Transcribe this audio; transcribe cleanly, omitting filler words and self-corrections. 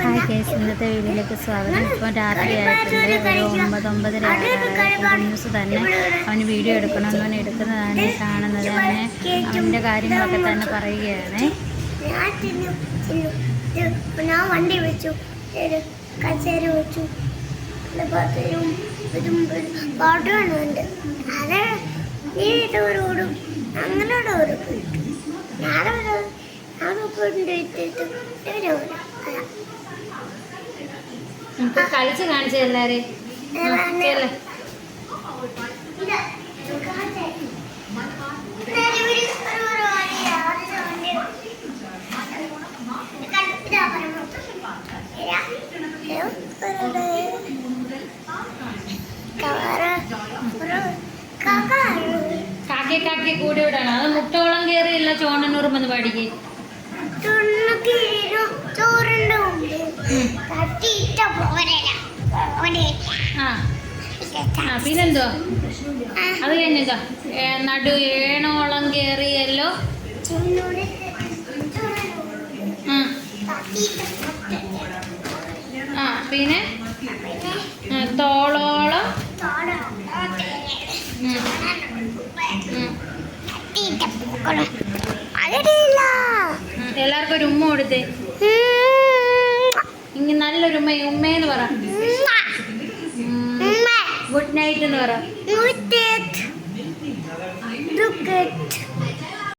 Hi guys, ഇന്നത്തെ വീഡിയോയിലേക്ക് സ്വാഗതം. ഇപ്പം രാത്രിയായിട്ടുണ്ട്, ഒരു 9-9:30 ന്യൂസ് തന്നെ. അവന് വീഡിയോ എടുക്കണമെന്ന് പറഞ്ഞ് എടുക്കുന്നതാണ് കാണുന്നത്. അവൻ്റെ കാര്യങ്ങളൊക്കെ തന്നെ പറയുകയാണ്. ഞാൻ വണ്ടി വെച്ചു, കസേര വെച്ചു, പാട്ടുകളുണ്ട്. അത് ഓടും അങ്ങനോട് ഓടും. കളിച്ച് കാണിച്ചു എല്ലാവരെയും. കാക്കി കൂടി വിടണം. അത് മുട്ടോളം കയറിയില്ല ചോണന്നൂറും വന്ന് പാടിക്ക്. പിന്നെന്തോ അത് കഴിഞ്ഞോ നടു ഏണോളം കയറിയല്ലോ. പിന്നെ തോളോളം എല്ലാവർക്കും ഒരു ഉമ്മ കൊടുത്തേ.